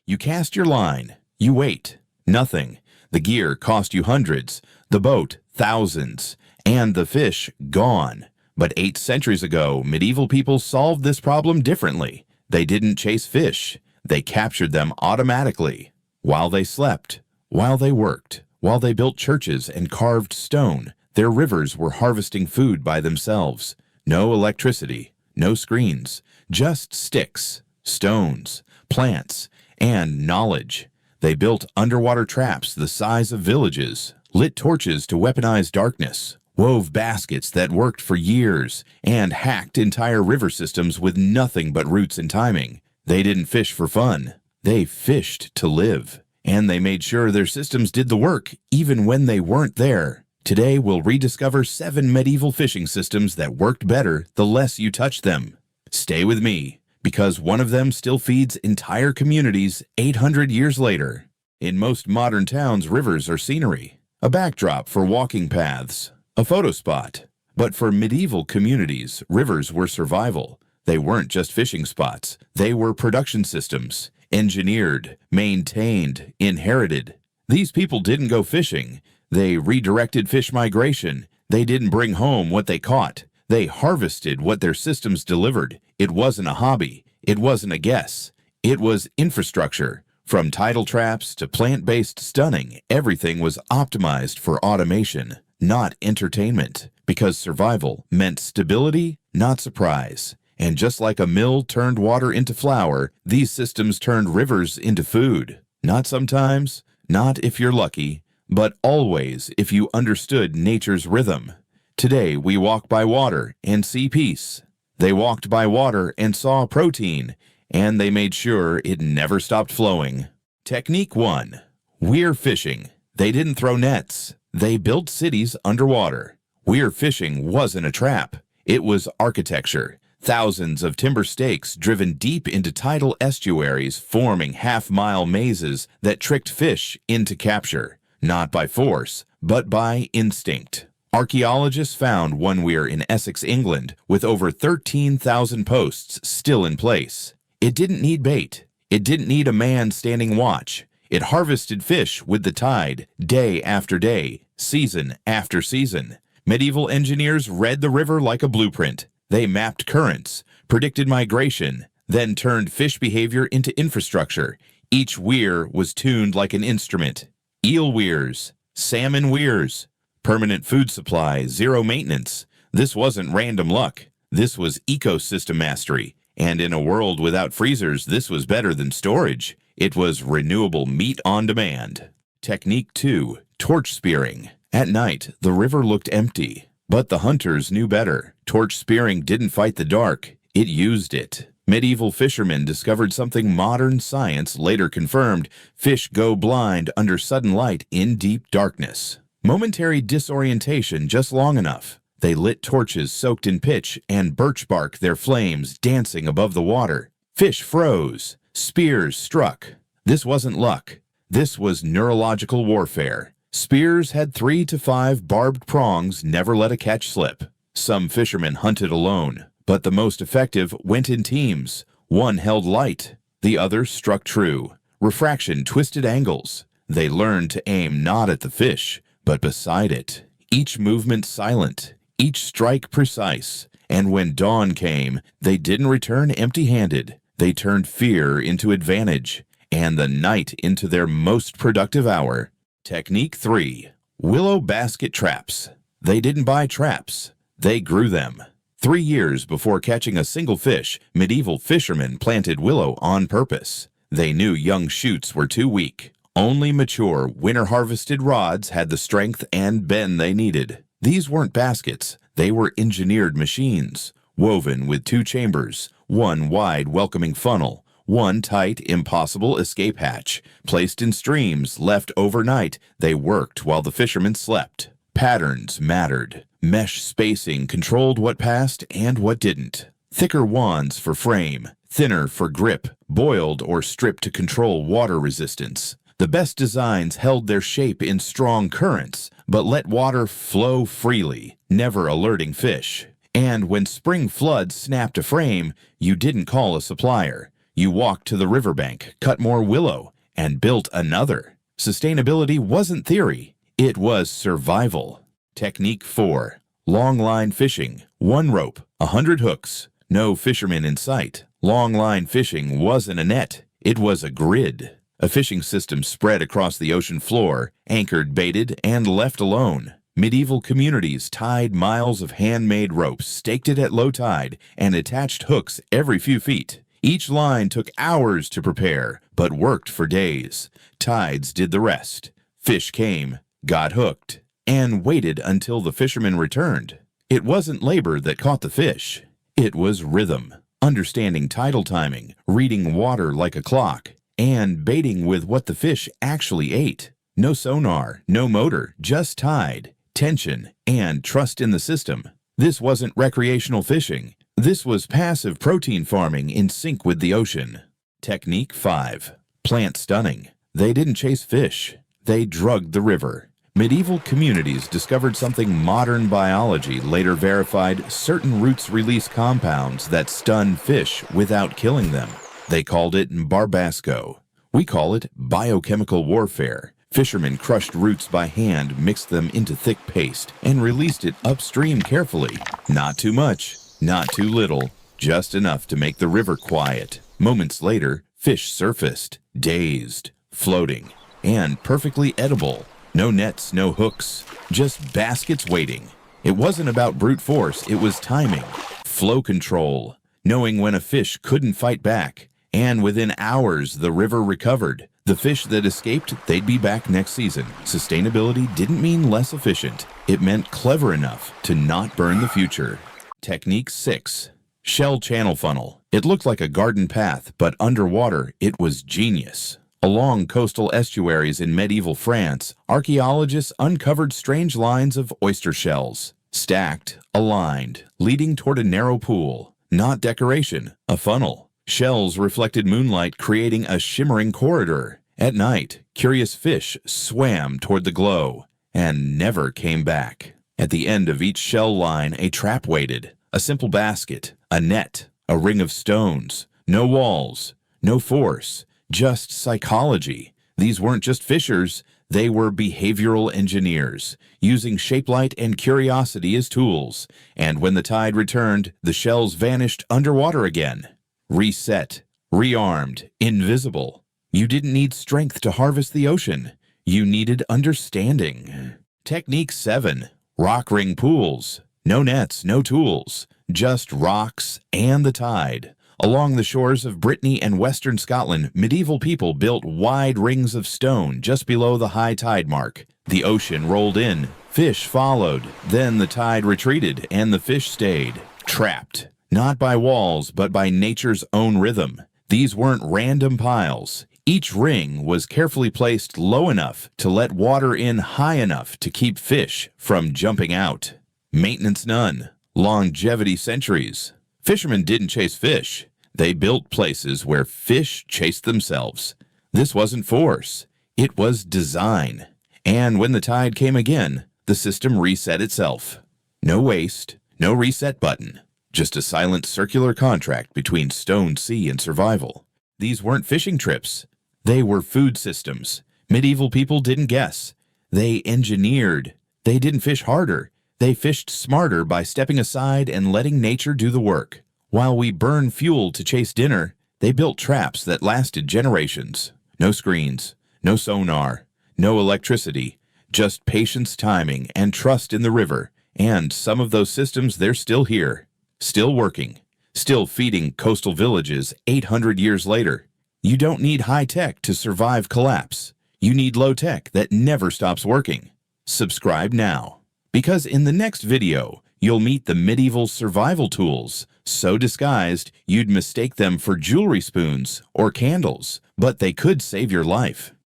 You cast your line. You wait. Nothing. The gear cost you hundreds, the boat thousands, and the fish gone. But 8 centuries ago, medieval people solved this problem differently. They didn't chase fish. They captured them automatically. While they slept, while they worked, while they built churches and carved stone, their rivers were harvesting food by themselves. No electricity, no screens, just sticks, stones, plants, and knowledge. They built underwater traps the size of villages, lit torches to weaponize darkness, wove baskets that worked for years, and hacked entire river systems with nothing but roots and timing. They didn't fish for fun. They fished to live. And they made sure their systems did the work even when they weren't there. Today, we'll rediscover 7 medieval fishing systems that worked better the less you touched them. Stay with me, because one of them still feeds entire communities 800 years later. In most modern towns, rivers are scenery, a backdrop for walking paths, a photo spot. But for medieval communities, rivers were survival. They weren't just fishing spots. They were production systems, engineered, maintained, inherited. These people didn't go fishing. They redirected fish migration. They didn't bring home what they caught. They harvested what their systems delivered. It wasn't a hobby. It wasn't a guess. It was infrastructure. From tidal traps to plant-based stunning, everything was optimized for automation, not entertainment, because survival meant stability, not surprise. And just like a mill turned water into flour, these systems turned rivers into food. Not sometimes, not if you're lucky, but always if you understood nature's rhythm. Today we walk by water and see peace. They walked by water and saw protein, and they made sure it never stopped flowing. Technique 1. Weir fishing. They didn't throw nets. They built cities underwater. Weir fishing wasn't a trap. It was architecture. Thousands of timber stakes driven deep into tidal estuaries, forming half-mile mazes that tricked fish into capture, not by force, but by instinct. Archaeologists found one weir in Essex, England, with over 13,000 posts still in place. It didn't need bait. It didn't need a man standing watch. It harvested fish with the tide, day after day, season after season. Medieval engineers read the river like a blueprint. They mapped currents, predicted migration, then turned fish behavior into infrastructure. Each weir was tuned like an instrument. Eel weirs, salmon weirs, permanent food supply, zero maintenance. This wasn't random luck. This was ecosystem mastery. And in a world without freezers, this was better than storage. It was renewable meat on demand. Technique 2. Torch spearing. At night, the river looked empty. But the hunters knew better. Torch spearing didn't fight the dark. It used it. Medieval fishermen discovered something modern science later confirmed. Fish go blind under sudden light in deep darkness. Momentary disorientation just long enough. They lit torches soaked in pitch and birch bark, their flames dancing above the water. Fish froze. Spears struck. This wasn't luck. This was neurological warfare. Spears had 3 to 5 barbed prongs, never let a catch slip. Some fishermen hunted alone, but the most effective went in teams. One held light, the other struck true. Refraction twisted angles. They learned to aim not at the fish, but beside it. Each movement silent, each strike precise. And when dawn came, they didn't return empty-handed. They turned fear into advantage, and the night into their most productive hour. Technique 3. Willow basket traps. They didn't buy traps. They grew them. 3 years before catching a single fish, medieval fishermen planted willow on purpose. They knew young shoots were too weak. Only mature, winter-harvested rods had the strength and bend they needed. These weren't baskets. They were engineered machines, woven with 2 chambers, one wide, welcoming funnel, one tight, impossible escape hatch. Placed in streams, left overnight, they worked while the fishermen slept. Patterns mattered. Mesh spacing controlled what passed and what didn't. Thicker wands for frame, thinner for grip, boiled or stripped to control water resistance. The best designs held their shape in strong currents, but let water flow freely, never alerting fish. And when spring floods snapped a frame, you didn't call a supplier. You walked to the riverbank, cut more willow, and built another. Sustainability wasn't theory, it was survival. Technique 4. Long line fishing. 1 rope, 100 hooks, no fishermen in sight. Long line fishing wasn't a net, it was a grid. A fishing system spread across the ocean floor, anchored, baited, and left alone. Medieval communities tied miles of handmade ropes, staked it at low tide, and attached hooks every few feet. Each line took hours to prepare, but worked for days. Tides did the rest. Fish came, got hooked, and waited until the fishermen returned. It wasn't labor that caught the fish. It was rhythm, understanding tidal timing, reading water like a clock, and baiting with what the fish actually ate. No sonar, no motor, just tide, tension, and trust in the system. This wasn't recreational fishing. This was passive protein farming in sync with the ocean. Technique 5. Plant stunning. They didn't chase fish. They drugged the river. Medieval communities discovered something modern biology later verified: certain roots release compounds that stun fish without killing them. They called it barbasco. We call it biochemical warfare. Fishermen crushed roots by hand, mixed them into thick paste, and released it upstream carefully. Not too much, not too little, just enough to make the river quiet. Moments later, fish surfaced, dazed, floating, and perfectly edible. No nets, no hooks, just baskets waiting. It wasn't about brute force, it was timing, flow control, knowing when a fish couldn't fight back. And within hours, the river recovered. The fish that escaped, they'd be back next season. Sustainability didn't mean less efficient. It meant clever enough to not burn the future. Technique 6. Shell channel funnel. It looked like a garden path, but underwater, it was genius. Along coastal estuaries in medieval France, archaeologists uncovered strange lines of oyster shells, stacked, aligned, leading toward a narrow pool. Not decoration, a funnel. Shells reflected moonlight, creating a shimmering corridor. At night, curious fish swam toward the glow and never came back. At the end of each shell line, a trap waited. A simple basket, a net, a ring of stones. No walls, no force, just psychology. These weren't just fishers, they were behavioral engineers, using shapelight and curiosity as tools. And when the tide returned, the shells vanished underwater again. Reset, rearmed, invisible. You didn't need strength to harvest the ocean. You needed understanding. Technique 7. Rock ring pools. No nets, no tools, just rocks and the tide. Along the shores of Brittany and western Scotland, medieval people built wide rings of stone just below the high tide mark. The ocean rolled in, fish followed, then the tide retreated and the fish stayed, trapped. Not by walls, but by nature's own rhythm. These weren't random piles. Each ring was carefully placed low enough to let water in high enough to keep fish from jumping out. Maintenance none. Longevity centuries. Fishermen didn't chase fish. They built places where fish chased themselves. This wasn't force. It was design. And when the tide came again, the system reset itself. No waste, no reset button. Just a silent circular contract between stone, sea, and survival. These weren't fishing trips. They were food systems. Medieval people didn't guess. They engineered. They didn't fish harder. They fished smarter by stepping aside and letting nature do the work. While we burn fuel to chase dinner, they built traps that lasted generations. No screens, no sonar, no electricity, just patience, timing, and trust in the river. And some of those systems, they're still here. Still working, still feeding coastal villages 800 years later. You don't need high tech to survive collapse. You need low tech that never stops working. Subscribe now, because in the next video, you'll meet the medieval survival tools, so disguised you'd mistake them for jewelry spoons or candles, but they could save your life.